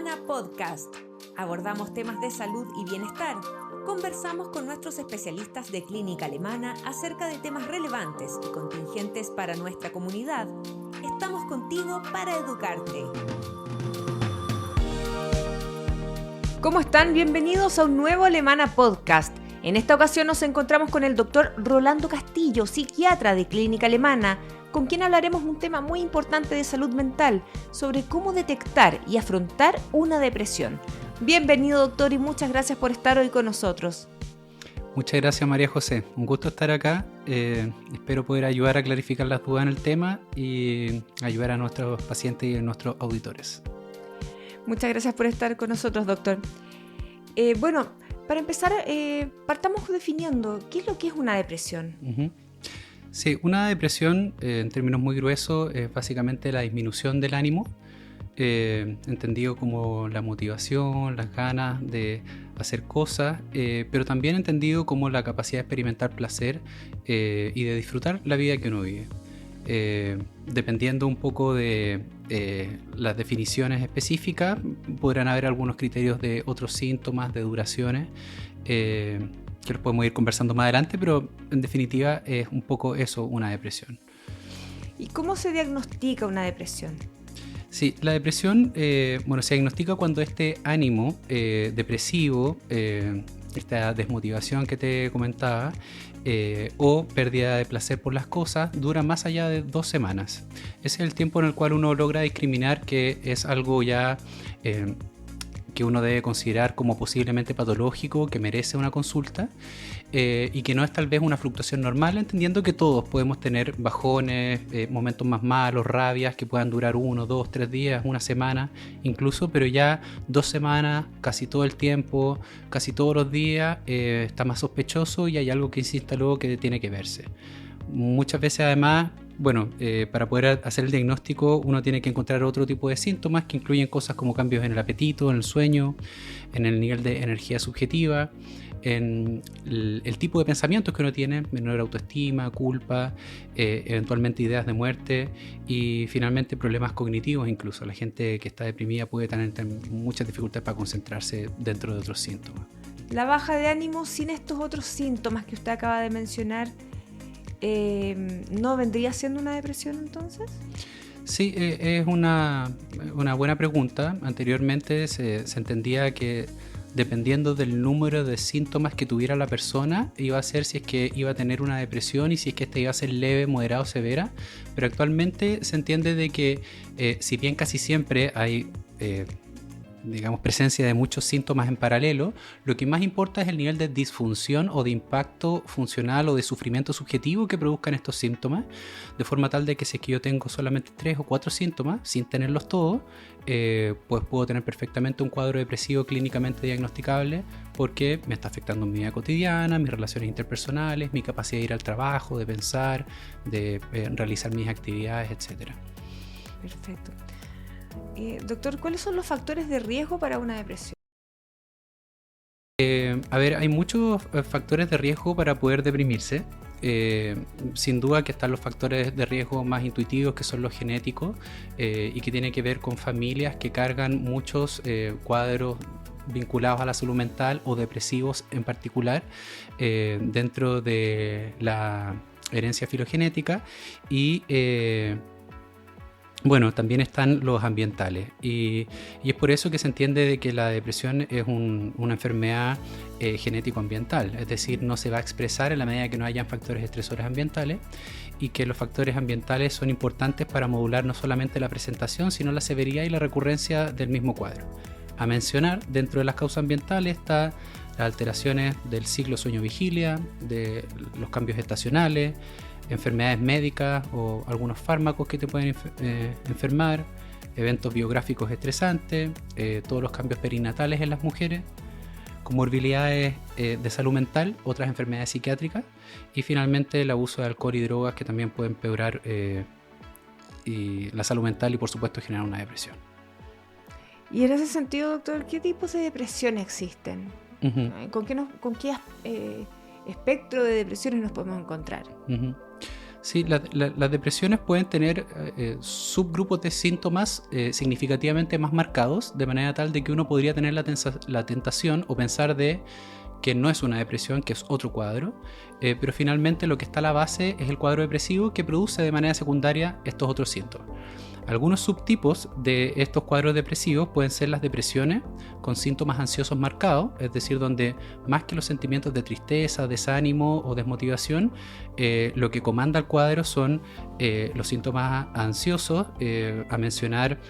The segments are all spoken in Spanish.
Alemana Podcast. Abordamos temas de salud y bienestar. Conversamos con nuestros especialistas de clínica alemana acerca de temas relevantes y contingentes para nuestra comunidad. Estamos contigo para educarte. ¿Cómo están? Bienvenidos a un nuevo Alemana Podcast. En esta ocasión nos encontramos con el doctor Rolando Castillo, psiquiatra de clínica alemana, con quien hablaremos un tema muy importante de salud mental, sobre cómo detectar y afrontar una depresión. Bienvenido, doctor, y muchas gracias por estar hoy con nosotros. Muchas gracias, María José. Un gusto estar acá. Espero poder ayudar a clarificar las dudas en el tema y ayudar a nuestros pacientes y a nuestros auditores. Muchas gracias por estar con nosotros, doctor. Para empezar, partamos definiendo qué es lo que es una depresión. Sí, una depresión, en términos muy gruesos, es básicamente la disminución del ánimo, entendido como la motivación, las ganas de hacer cosas, pero también entendido como la capacidad de experimentar placer y de disfrutar la vida que uno vive. Dependiendo un poco de las definiciones específicas, podrán haber algunos criterios de otros síntomas, de duraciones, que los podemos ir conversando más adelante, pero en definitiva es un poco eso, una depresión. ¿Y cómo se diagnostica una depresión? Sí, la depresión se diagnostica cuando este ánimo depresivo, esta desmotivación que te comentaba, o pérdida de placer por las cosas, dura más allá de 2 semanas. Ese es el tiempo en el cual uno logra discriminar que es algo ya que uno debe considerar como posiblemente patológico, que merece una consulta, y que no es tal vez una fluctuación normal, entendiendo que todos podemos tener bajones, momentos más malos, rabias que puedan durar 1, 2, 3 días, una semana incluso, pero ya 2 semanas, casi todo el tiempo, casi todos los días, está más sospechoso y hay algo que se instaló que tiene que verse. Muchas veces además, para poder hacer el diagnóstico uno tiene que encontrar otro tipo de síntomas que incluyen cosas como cambios en el apetito, en el sueño, en el nivel de energía subjetiva, en el tipo de pensamientos que uno tiene, menor autoestima, culpa, eventualmente ideas de muerte y finalmente problemas cognitivos incluso. La gente que está deprimida puede tener muchas dificultades para concentrarse dentro de otros síntomas. La baja de ánimo sin estos otros síntomas que usted acaba de mencionar, ¿no vendría siendo una depresión entonces? Sí, es una buena pregunta. Anteriormente se entendía que dependiendo del número de síntomas que tuviera la persona, iba a ser si es que iba a tener una depresión y si es que esta iba a ser leve, moderada o severa. Pero actualmente se entiende de que si bien casi siempre hay presencia de muchos síntomas en paralelo, lo que más importa es el nivel de disfunción o de impacto funcional o de sufrimiento subjetivo que produzcan estos síntomas, de forma tal de que si es que yo tengo solamente 3 o 4 síntomas, sin tenerlos todos, pues puedo tener perfectamente un cuadro depresivo clínicamente diagnosticable porque me está afectando mi vida cotidiana, mis relaciones interpersonales, mi capacidad de ir al trabajo, de pensar, de realizar mis actividades, etc. Perfecto. Doctor, ¿cuáles son los factores de riesgo para una depresión? Hay muchos factores de riesgo para poder deprimirse. Sin duda que están los factores de riesgo más intuitivos, que son los genéticos, y que tienen que ver con familias que cargan muchos cuadros vinculados a la salud mental o depresivos en particular, dentro de la herencia filogenética y también están los ambientales y es por eso que se entiende de que la depresión es una enfermedad genético-ambiental, es decir, no se va a expresar en la medida que no hayan factores estresores ambientales y que los factores ambientales son importantes para modular no solamente la presentación, sino la severidad y la recurrencia del mismo cuadro. A mencionar, dentro de las causas ambientales está las alteraciones del ciclo sueño-vigilia, de los cambios estacionales, enfermedades médicas o algunos fármacos que te pueden enfermar, eventos biográficos estresantes, todos los cambios perinatales en las mujeres, comorbilidades de salud mental, otras enfermedades psiquiátricas y finalmente el abuso de alcohol y drogas que también pueden empeorar y la salud mental y por supuesto generar una depresión. Y en ese sentido, doctor, ¿qué tipos de depresión existen? ¿Con qué espectro de depresiones nos podemos encontrar? Sí, las depresiones pueden tener subgrupos de síntomas significativamente más marcados, de manera tal de que uno podría tener la tentación o pensar de que no es una depresión, que es otro cuadro, pero finalmente lo que está a la base es el cuadro depresivo que produce de manera secundaria estos otros síntomas. Algunos subtipos de estos cuadros depresivos pueden ser las depresiones con síntomas ansiosos marcados, es decir, donde más que los sentimientos de tristeza, desánimo o desmotivación, lo que comanda el cuadro son los síntomas ansiosos, a mencionar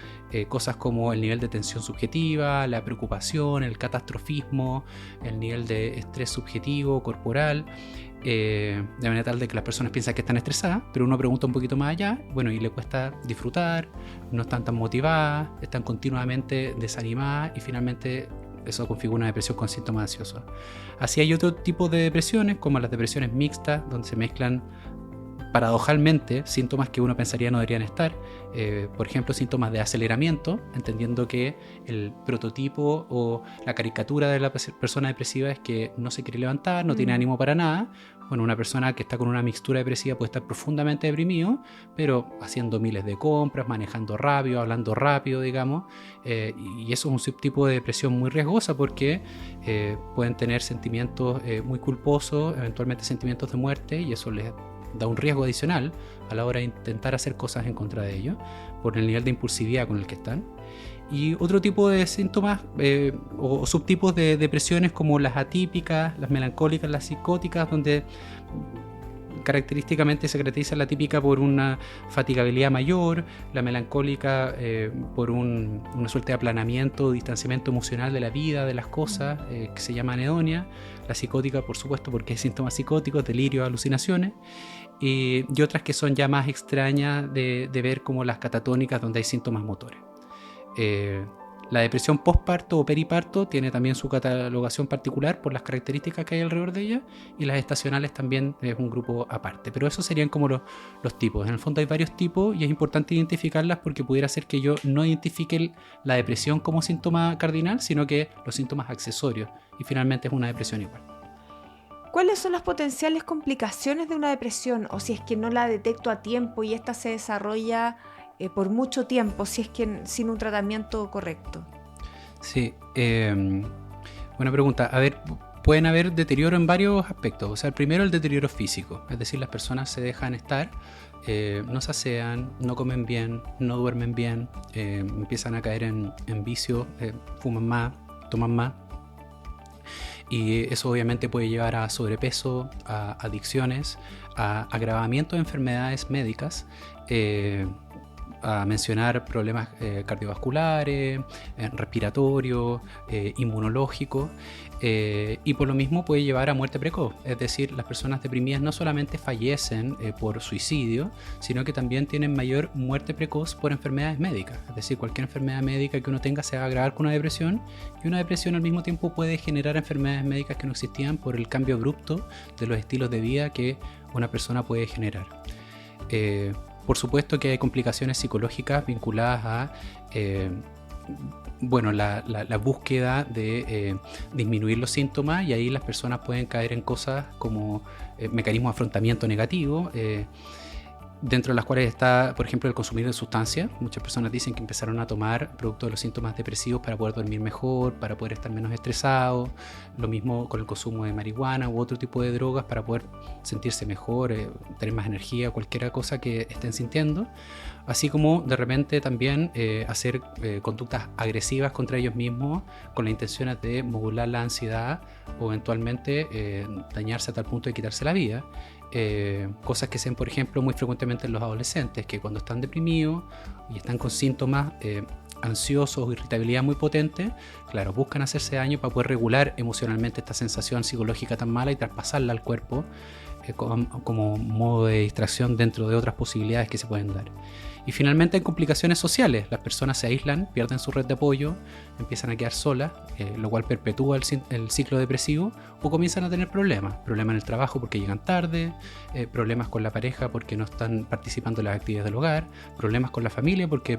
cosas como el nivel de tensión subjetiva, la preocupación, el catastrofismo, el nivel de estrés subjetivo, corporal, de manera tal de que las personas piensan que están estresadas, pero uno pregunta un poquito más allá, bueno, y le cuesta disfrutar, no están tan motivadas, están continuamente desanimadas y finalmente eso configura una depresión con síntomas ansiosos. Así hay otro tipo de depresiones, como las depresiones mixtas, donde se mezclan paradojalmente síntomas que uno pensaría no deberían estar, por ejemplo síntomas de aceleramiento, entendiendo que el prototipo o la caricatura de la persona depresiva es que no se quiere levantar, no tiene ánimo para nada. Bueno, una persona que está con una mixtura depresiva puede estar profundamente deprimido, pero haciendo miles de compras, manejando rápido, hablando rápido, digamos, y eso es un subtipo de depresión muy riesgosa porque pueden tener sentimientos muy culposos, eventualmente sentimientos de muerte, y eso les da un riesgo adicional a la hora de intentar hacer cosas en contra de ellos por el nivel de impulsividad con el que están. Y otro tipo de síntomas o subtipos de depresiones como las atípicas, las melancólicas, las psicóticas, donde característicamente se caracteriza la típica por una fatigabilidad mayor, la melancólica por una suerte de aplanamiento, distanciamiento emocional de la vida, de las cosas, que se llama anedonia, la psicótica por supuesto porque hay síntomas psicóticos, delirios, alucinaciones, y otras que son ya más extrañas de ver, como las catatónicas, donde hay síntomas motores. La depresión postparto o periparto tiene también su catalogación particular por las características que hay alrededor de ella, y las estacionales también es un grupo aparte, pero esos serían como los tipos. En el fondo hay varios tipos y es importante identificarlas porque pudiera ser que yo no identifique la depresión como síntoma cardinal, sino que los síntomas accesorios, y finalmente es una depresión igual. ¿Cuáles son las potenciales complicaciones de una depresión, o si es que no la detecto a tiempo y esta se desarrolla por mucho tiempo, si es que sin un tratamiento correcto? Sí, buena pregunta. A ver, pueden haber deterioro en varios aspectos. O sea, el primero, el deterioro físico, es decir, las personas se dejan estar, no se asean, no comen bien, no duermen bien, empiezan a caer en vicio, fuman más, toman más. Y eso obviamente puede llevar a sobrepeso, a adicciones, a agravamiento de enfermedades médicas, a mencionar problemas cardiovasculares, respiratorios, inmunológicos, y por lo mismo puede llevar a muerte precoz. Es decir, las personas deprimidas no solamente fallecen por suicidio, sino que también tienen mayor muerte precoz por enfermedades médicas. Es decir, cualquier enfermedad médica que uno tenga se va a agravar con una depresión, y una depresión al mismo tiempo puede generar enfermedades médicas que no existían por el cambio abrupto de los estilos de vida que una persona puede generar. Por supuesto que hay complicaciones psicológicas vinculadas a la búsqueda de disminuir los síntomas, y ahí las personas pueden caer en cosas como mecanismos de afrontamiento negativo, dentro de las cuales está, por ejemplo, el consumir de sustancias. Muchas personas dicen que empezaron a tomar producto de los síntomas depresivos para poder dormir mejor, para poder estar menos estresados. Lo mismo con el consumo de marihuana u otro tipo de drogas para poder sentirse mejor, tener más energía, cualquier cosa que estén sintiendo. Así como de repente también hacer conductas agresivas contra ellos mismos con la intención de modular la ansiedad o eventualmente dañarse a tal punto de quitarse la vida. Cosas que se ven, por ejemplo, muy frecuentemente en los adolescentes, que cuando están deprimidos y están con síntomas ansiosos o irritabilidad muy potente, claro, buscan hacerse daño para poder regular emocionalmente esta sensación psicológica tan mala y traspasarla al cuerpo como modo de distracción dentro de otras posibilidades que se pueden dar. Y finalmente hay complicaciones sociales. Las personas se aíslan, pierden su red de apoyo, empiezan a quedar solas, lo cual perpetúa el ciclo depresivo, o comienzan a tener problemas en el trabajo porque llegan tarde, problemas con la pareja porque no están participando en las actividades del hogar, problemas con la familia porque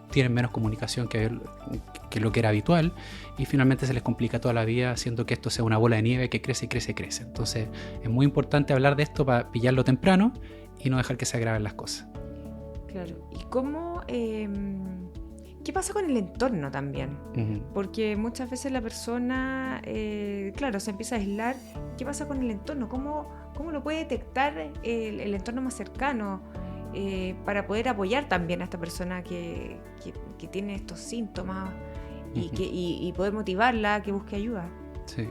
tienen menos comunicación que lo que era habitual, y finalmente se les complica toda la vida, haciendo que esto sea una bola de nieve que crece y crece y crece. Entonces es muy importante hablar de esto para pillarlo temprano y no dejar que se agraven las cosas. Claro. ¿Y cómo... ¿qué pasa con el entorno también? Porque muchas veces la persona, claro, se empieza a aislar. ¿Qué pasa con el entorno? ¿Cómo lo puede detectar el entorno más cercano para poder apoyar también a esta persona que tiene estos síntomas y poder motivarla a que busque ayuda? Sí.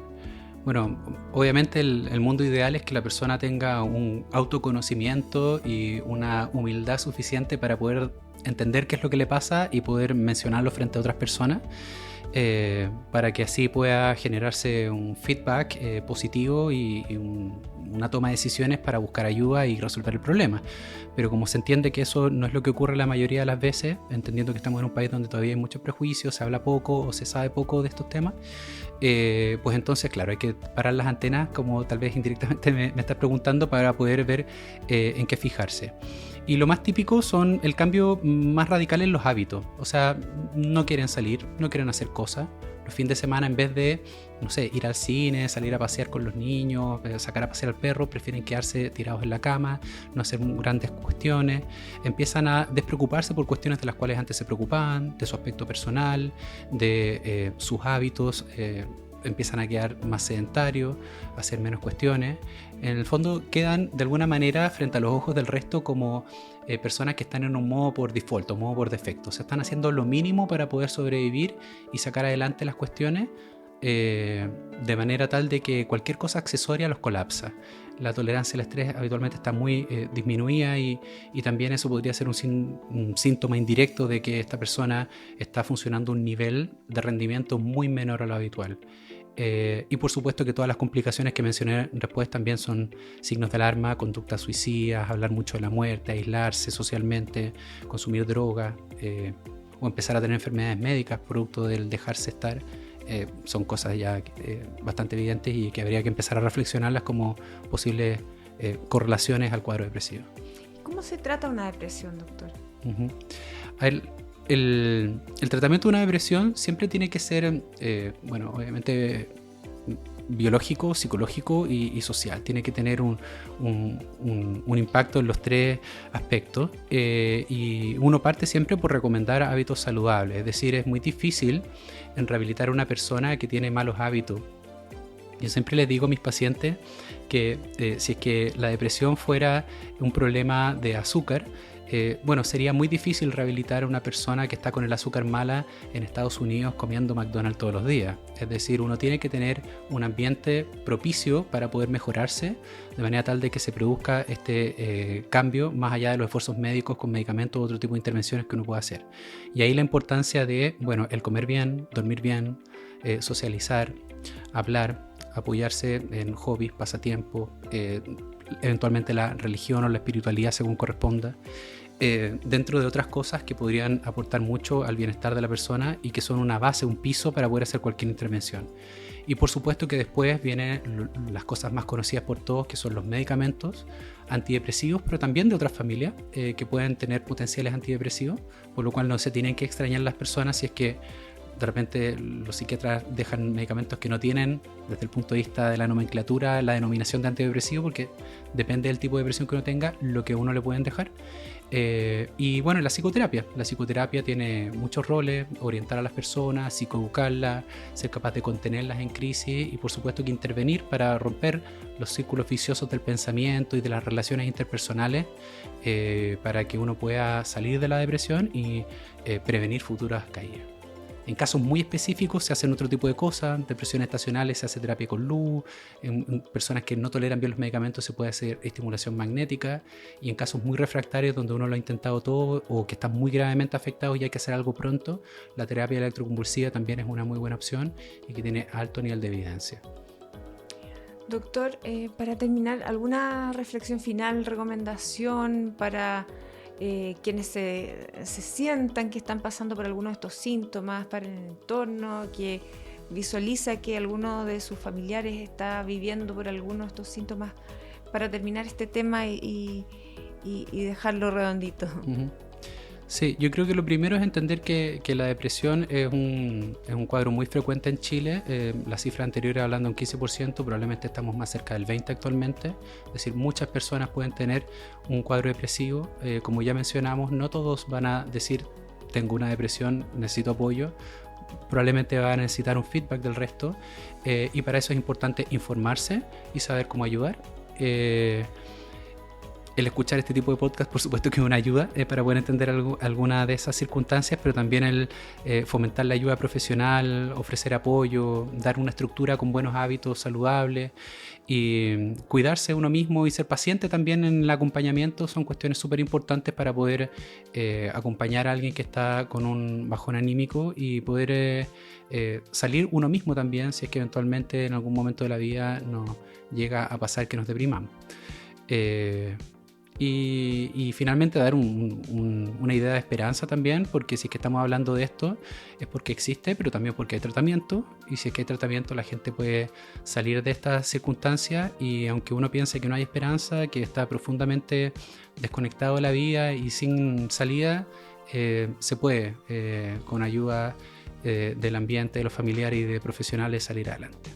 Bueno, obviamente el mundo ideal es que la persona tenga un autoconocimiento y una humildad suficiente para poder entender qué es lo que le pasa y poder mencionarlo frente a otras personas, para que así pueda generarse un feedback positivo y una toma de decisiones para buscar ayuda y resolver el problema. Pero como se entiende que eso no es lo que ocurre la mayoría de las veces, entendiendo que estamos en un país donde todavía hay muchos prejuicios, se habla poco o se sabe poco de estos temas, pues entonces, claro, hay que parar las antenas, como tal vez indirectamente me estás preguntando, para poder ver en qué fijarse. Y lo más típico son el cambio más radical en los hábitos. O sea, no quieren salir, no quieren hacer cosas. Los fines de semana, en vez de, no sé, ir al cine, salir a pasear con los niños, sacar a pasear al perro, prefieren quedarse tirados en la cama, no hacer grandes cuestiones. Empiezan a despreocuparse por cuestiones de las cuales antes se preocupaban, de su aspecto personal, de sus hábitos. Empiezan a quedar más sedentarios, a hacer menos cuestiones. En el fondo quedan de alguna manera frente a los ojos del resto como personas que están en un modo por default o modo por defecto. O sea, están haciendo lo mínimo para poder sobrevivir y sacar adelante las cuestiones de manera tal de que cualquier cosa accesoria los colapsa. La tolerancia al estrés habitualmente está muy disminuida y también eso podría ser un síntoma indirecto de que esta persona está funcionando a un nivel de rendimiento muy menor a lo habitual. Y por supuesto que todas las complicaciones que mencioné después también son signos de alarma: conductas suicidas, hablar mucho de la muerte, aislarse socialmente, consumir drogas o empezar a tener enfermedades médicas producto del dejarse estar. Son cosas ya bastante evidentes y que habría que empezar a reflexionarlas como posibles correlaciones al cuadro depresivo. ¿Cómo se trata una depresión, doctor? A ver, el tratamiento de una depresión siempre tiene que ser, bueno, obviamente biológico, psicológico y social. Tiene que tener un impacto en los tres aspectos, y uno parte siempre por recomendar hábitos saludables. Es decir, es muy difícil en rehabilitar a una persona que tiene malos hábitos. Yo siempre les digo a mis pacientes que si es que la depresión fuera un problema de azúcar, bueno, sería muy difícil rehabilitar a una persona que está con el azúcar mala en Estados Unidos comiendo McDonald's todos los días. Es decir, uno tiene que tener un ambiente propicio para poder mejorarse, de manera tal de que se produzca este cambio más allá de los esfuerzos médicos con medicamentos u otro tipo de intervenciones que uno pueda hacer. Y ahí la importancia de, bueno, el comer bien, dormir bien, socializar, hablar, apoyarse en hobbies, pasatiempos, eventualmente la religión o la espiritualidad según corresponda, dentro de otras cosas que podrían aportar mucho al bienestar de la persona y que son una base, un piso para poder hacer cualquier intervención. Y por supuesto que después vienen las cosas más conocidas por todos, que son los medicamentos antidepresivos, pero también de otras familias que pueden tener potenciales antidepresivos, por lo cual no se tienen que extrañar las personas si es que de repente los psiquiatras dejan medicamentos que no tienen, desde el punto de vista de la nomenclatura, la denominación de antidepresivo, porque depende del tipo de depresión que uno tenga, lo que uno le pueden dejar. Y bueno, la psicoterapia tiene muchos roles: orientar a las personas, psicoeducarlas, ser capaz de contenerlas en crisis y por supuesto que intervenir para romper los círculos viciosos del pensamiento y de las relaciones interpersonales, para que uno pueda salir de la depresión y prevenir futuras caídas. En casos muy específicos se hacen otro tipo de cosas. Depresiones estacionales se hace terapia con luz. En personas que no toleran bien los medicamentos se puede hacer estimulación magnética. Y en casos muy refractarios donde uno lo ha intentado todo o que están muy gravemente afectados y hay que hacer algo pronto, la terapia electroconvulsiva también es una muy buena opción y que tiene alto nivel de evidencia. Doctor, para terminar, ¿alguna reflexión final, recomendación para quienes se sientan que están pasando por alguno de estos síntomas, para el entorno, que visualiza que alguno de sus familiares está viviendo por alguno de estos síntomas, para terminar este tema y dejarlo redondito? Sí, yo creo que lo primero es entender que la depresión es un cuadro muy frecuente en Chile. La cifra anterior era hablando de un 15%, probablemente estamos más cerca del 20% actualmente. Es decir, muchas personas pueden tener un cuadro depresivo. Como ya mencionamos, no todos van a decir tengo una depresión, necesito apoyo. Probablemente van a necesitar un feedback del resto, y para eso es importante informarse y saber cómo ayudar. El escuchar este tipo de podcast, por supuesto que es una ayuda para poder entender alguna de esas circunstancias, pero también el fomentar la ayuda profesional, ofrecer apoyo, dar una estructura con buenos hábitos saludables y cuidarse uno mismo y ser paciente también en el acompañamiento son cuestiones súper importantes para poder acompañar a alguien que está con un bajón anímico y poder salir uno mismo también si es que eventualmente en algún momento de la vida nos llega a pasar que nos deprimamos. Y finalmente dar una idea de esperanza también, porque si es que estamos hablando de esto es porque existe, pero también porque hay tratamiento, y si es que hay tratamiento la gente puede salir de estas circunstancias, y aunque uno piense que no hay esperanza, que está profundamente desconectado de la vida y sin salida, se puede con ayuda del ambiente, de los familiares y de profesionales salir adelante.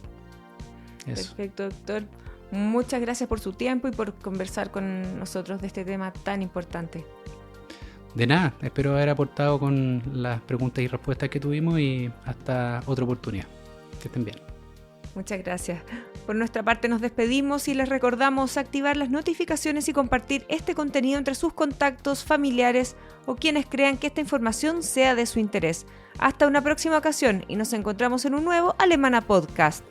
Eso. Perfecto, doctor. Muchas gracias por su tiempo y por conversar con nosotros de este tema tan importante. De nada, espero haber aportado con las preguntas y respuestas que tuvimos, y hasta otra oportunidad. Que estén bien. Muchas gracias. Por nuestra parte nos despedimos y les recordamos activar las notificaciones y compartir este contenido entre sus contactos, familiares o quienes crean que esta información sea de su interés. Hasta una próxima ocasión y nos encontramos en un nuevo Alemana Podcast.